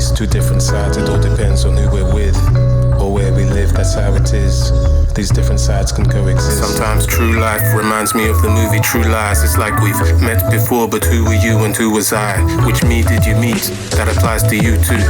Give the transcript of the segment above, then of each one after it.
least two different sides. It all depends on who we're with or where we live, that's how it is. These different sides can coexist. Sometimes true life reminds me of the movie True Lies. It's like we've met before, but who were you and who was I? Which me did you meet? That applies to you too.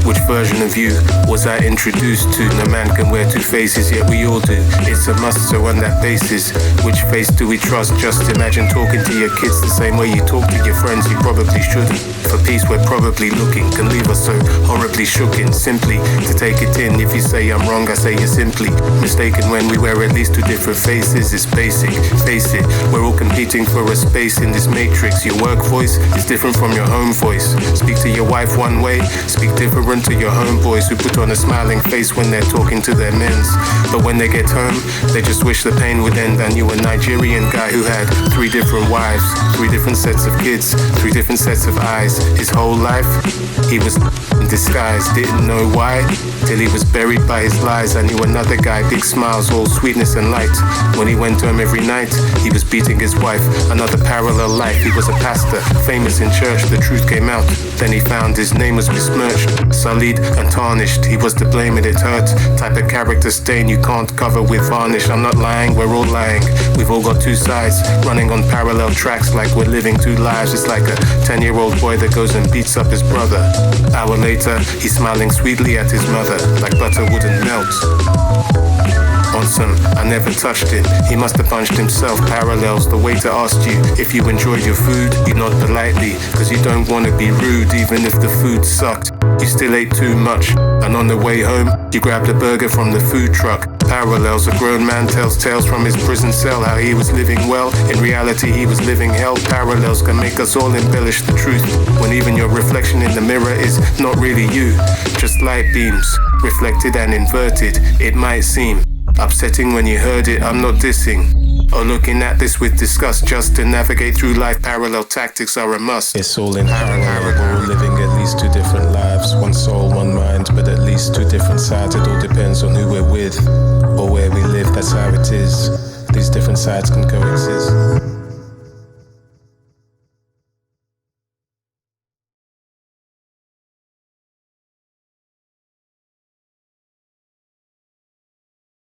Which version of you was I introduced to? No man can wear two faces, yet we all do. It's a must, so on that basis, which face do we trust? Just imagine talking to your kids the same way you talk to your friends. You probably shouldn't. For peace we're probably looking, can leave us so horribly shooken. Simply to take it in, if you say I'm wrong, I say you're simply mistaken. When we wear at least two different faces, it's basic. Face it, we're all competing for a space in this matrix. Your work voice is different from your home voice. Speak to your wife one way, speak different to your homeboys who put on a smiling face when they're talking to their mens. But when they get home, they just wish the pain would end. I knew a Nigerian guy who had 3 different wives, 3 different sets of kids, 3 different sets of eyes. His whole life, he was in disguise, didn't know why, till he was buried by his lies. I knew another guy, big smiles, all sweetness and light. When he went home every night, he was beating his wife. Another parallel life, he was a pastor, famous in church. The truth came out, then he found his name was besmirched, sullied and tarnished. He was to blame and it hurt. Type of character stain you can't cover with varnish. I'm not lying, we're all lying. We've all got 2 sides, running on parallel tracks like we're living 2 lives. It's like a 10-year-old boy that goes and beats up his brother. Hour later, he's smiling sweetly at his mother, like butter wouldn't melt. On some, I never touched it. He must have punched himself. Parallels, the waiter asked you if you enjoyed your food. You nod politely, cause you don't want to be rude. Even if the food sucked, you still ate too much. And on the way home, you grabbed a burger from the food truck. Parallels, a grown man tells tales from his prison cell, how he was living well. In reality, he was living hell. Parallels can make us all embellish the truth, when even your reflection in the mirror is not really you. Just light beams, reflected and inverted. It might seem upsetting when you heard it. I'm not dissing or looking at this with disgust. Just to navigate through life, parallel tactics are a must. It's all in parallel, we're all living at least 2 different lives. One soul, one mind, but at least 2 different sides. It all depends on who we're with or where we live, that's how it is. These different sides can coexist.